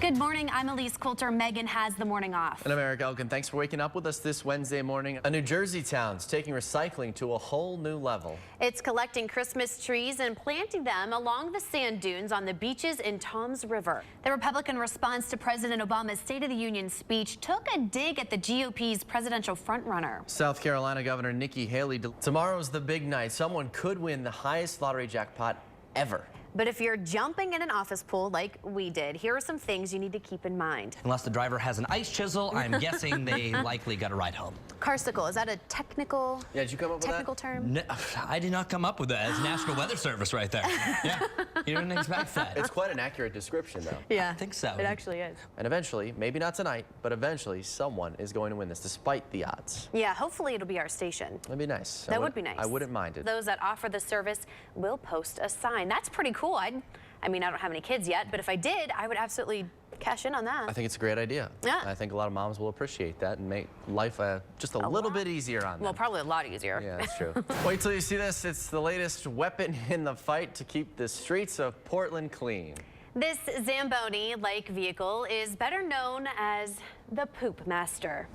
Good morning, I'm Elyse Coulter. Megan has the morning off. And I'm Eric Elkin. Thanks for waking up with us this Wednesday morning. A New Jersey town's taking recycling to a whole new level. It's collecting Christmas trees and planting them along the sand dunes on the beaches in Toms River. The Republican response to President Obama's State of the Union speech took a dig at the GOP's presidential frontrunner. South Carolina Governor Nikki Haley. Tomorrow's the big night. Someone could win the highest lottery jackpot ever. But if you're jumping in an office pool like we did, here are some things you need to keep in mind. Unless the driver has an ice chisel, I'm guessing they likely got a ride home. Carsicle, is that a technical, did you come up with technical that? term? No, I did not come up with that. It's National Weather Service right there. Yeah, you didn't expect that. It's quite an accurate description, though. Yeah, I think so. It actually is. And eventually, maybe not tonight, but eventually someone is going to win this, despite the odds. Yeah, hopefully it'll be our station. That'd be nice. That would be nice. I wouldn't mind it. Those that offer the service will post a sign. That's pretty cool. I mean, I don't have any kids yet, but if I did, I would absolutely cash in on that. I think it's a great idea. Yeah. I think a lot of moms will appreciate that and make life just a little bit easier on them. Well, probably a lot easier. Yeah, that's true. Wait till you see this. It's the latest weapon in the fight to keep the streets of Portland clean. This Zamboni-like vehicle is better known as the Poop Master.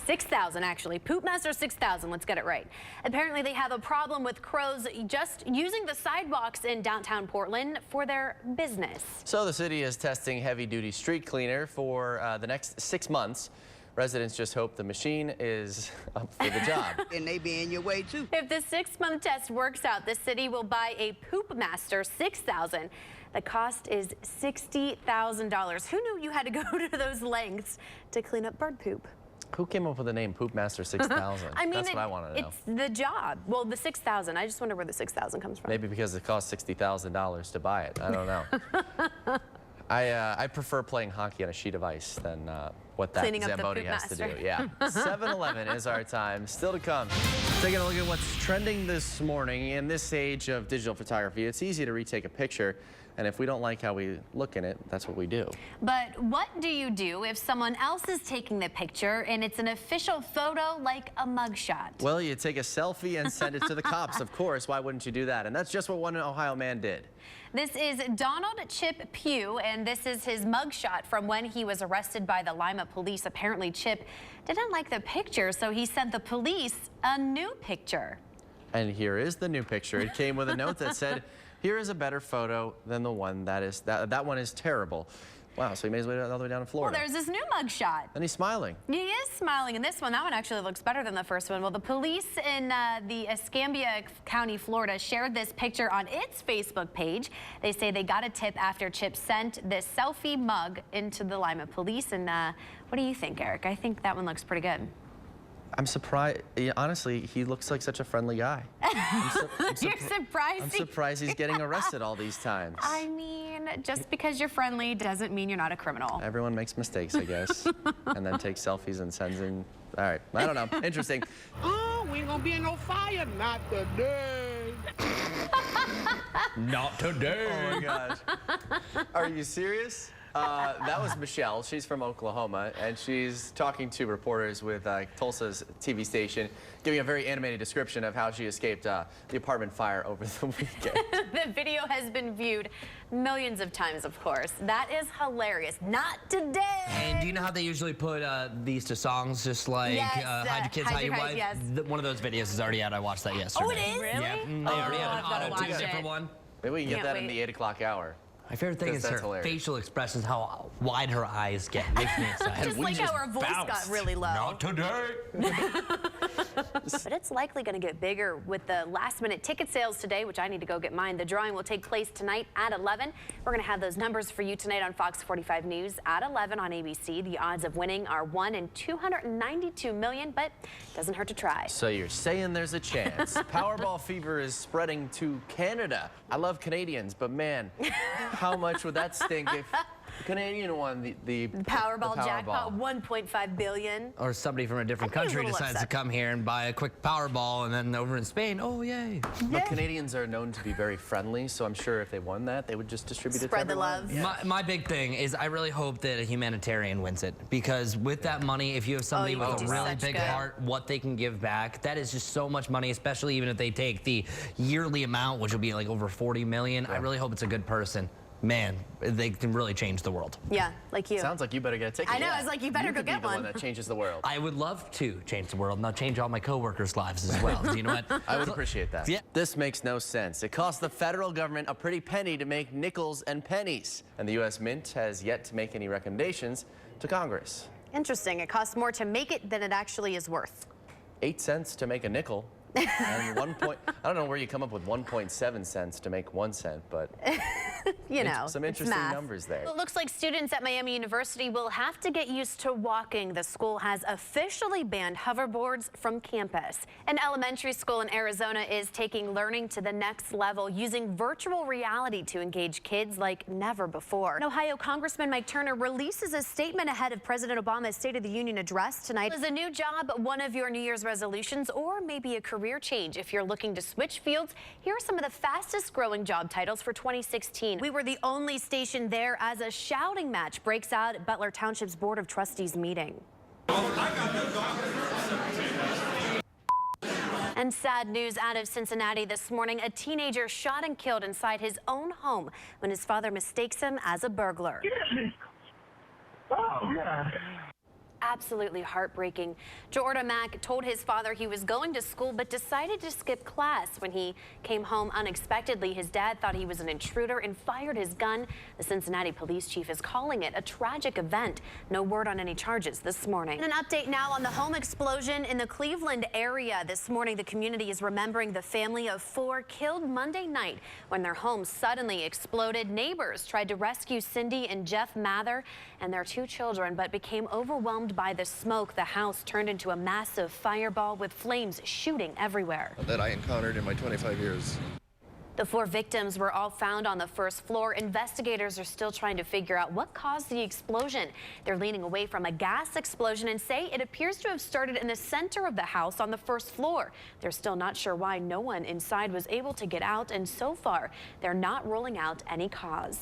6,000 actually. Poop Master 6,000, let's get it right. Apparently they have a problem with crows just using the sidewalks in downtown Portland for their business. So the city is testing heavy-duty street cleaner for the next 6 months. Residents just hope the machine is up for the job. And they be in your way too. If the 6-month test works out, the city will buy a Poop Master 6,000. The cost is $60,000. Who knew you had to go to those lengths to clean up bird poop? Who came up with the name Poop Master 6,000? I mean, that's what I want to know. It's the job. Well, the 6,000. I just wonder where the 6,000 comes from. Maybe because it costs $60,000 to buy it. I don't know. I prefer playing hockey on a sheet of ice than what that Cleaning up the Zamboni Poop has to Master. do. Yeah. 7-Eleven is our time. Still to come. Taking a look at what's trending this morning. In this age of digital photography, it's easy to retake a picture. And if we don't like how we look in it, that's what we do. But what do you do if someone else is taking the picture and it's an official photo like a mugshot? Well, you take a selfie and send it to the cops, of course. Why wouldn't you do that? And that's just what one Ohio man did. This is Donald Chip Pugh, and this is his mugshot from when he was arrested by the Lima police. Apparently, Chip didn't like the picture, so he sent the police a new picture. And here is the new picture. It came with a note that said, "Here is a better photo than the one that one is terrible." Wow, so he made his way all the way down to Florida. Well, there's this new mugshot. And he's smiling. He is smiling in this one. That one actually looks better than the first one. Well, the police in the Escambia County, Florida, shared this picture on its Facebook page. They say they got a tip after Chip sent this selfie mug into the Lima police. And what do you think, Eric? I think that one looks pretty good. I'm surprised. Honestly, he looks like such a friendly guy. You're surprised? I'm surprised he's getting arrested all these times. I mean, just because you're friendly doesn't mean you're not a criminal. Everyone makes mistakes, I guess, and then takes selfies and sends in. All right, I don't know. Interesting. Oh, we ain't gonna be in no fire, not today. Not today. Oh my gosh. Are you serious? That was Michelle. She's from Oklahoma, and she's talking to reporters with Tulsa's TV station, giving a very animated description of how she escaped the apartment fire over the weekend. The video has been viewed millions of times, of course. That is hilarious. Not today. And do you know how they usually put these to songs, just like Yes, Hide Your Kids, Hide Your Wife? yes. One of those videos is already out. I watched that yesterday. Oh, it is? Really? Yeah, they Oh, already have I've gotta an watch auto-tune it. for one. Maybe we can get Can't that in wait. the 8 o'clock hour. My favorite thing is That's her hilarious. facial expressions, how wide her eyes get. Makes me excited. Just like how her voice got really low. Not today. But it's likely going to get bigger with the last-minute ticket sales today, which I need to go get mine. The drawing will take place tonight at 11. We're going to have those numbers for you tonight on Fox 45 News at 11 on ABC. The odds of winning are 1 in 292 million, but it doesn't hurt to try. So you're saying there's a chance. Powerball fever is spreading to Canada. I love Canadians, but man, how much would that stink if the Canadian won the Powerball the jackpot, 1.5 billion. Or somebody from a different I'd be a country little decides upset. to come here and buy a quick Powerball, and then over in Spain, oh yay. But Canadians are known to be very friendly, so I'm sure if they won that, they would just distribute it to Spread the everyone. love. Yeah. My big thing is I really hope that a humanitarian wins it, because with that money, if you have somebody you with could a do really such big good. heart, what they can give back, that is just so much money, especially even if they take the yearly amount, which will be like over 40 million. I really hope it's a good person. man, they can really change the world. Yeah, like you. Sounds like you better get a ticket. I know, Yeah. I was like, you better go could be get the one. that changes the world. I would love to change the world, and I'll change all my coworkers' lives as well. You know what? I would appreciate that. Yeah. This makes no sense. It costs the federal government a pretty penny to make nickels and pennies, and the U.S. Mint has yet to make any recommendations to Congress. Interesting. It costs more to make it than it actually is worth. 8 cents to make a nickel. And I don't know where you come up with 1.7 cents to make 1 cent, but You know, some it's interesting math. numbers there. Well, it looks like students at Miami University will have to get used to walking. The school has officially banned hoverboards from campus. An elementary school in Arizona is taking learning to the next level, using virtual reality to engage kids like never before. And Ohio Congressman Mike Turner releases a statement ahead of President Obama's State of the Union address tonight. Is a new job one of your New Year's resolutions, or maybe a career change? If you're looking to switch fields, here are some of the fastest growing job titles for 2016. We were the only station there as a shouting match breaks out at Butler Township's Board of Trustees meeting. And sad news out of Cincinnati this morning. A teenager shot and killed inside his own home when his father mistakes him as a burglar. Oh, yeah. Absolutely heartbreaking. Jordan Mack told his father he was going to school but decided to skip class. When he came home unexpectedly, his dad thought he was an intruder and fired his gun. The Cincinnati police chief is calling it a tragic event. No word on any charges this morning. And an update now on the home explosion in the Cleveland area. This morning, the community is remembering the family of 4 killed Monday night when their home suddenly exploded. Neighbors tried to rescue Cindy and Jeff Mather and their 2 children, but became overwhelmed by the smoke. The house turned into a massive fireball with flames shooting everywhere. That I encountered in my 25 years. The 4 victims were all found on the first floor. Investigators are still trying to figure out what caused the explosion. They're leaning away from a gas explosion and say it appears to have started in the center of the house on the first floor. They're still not sure why no one inside was able to get out, and so far they're not ruling out any cause.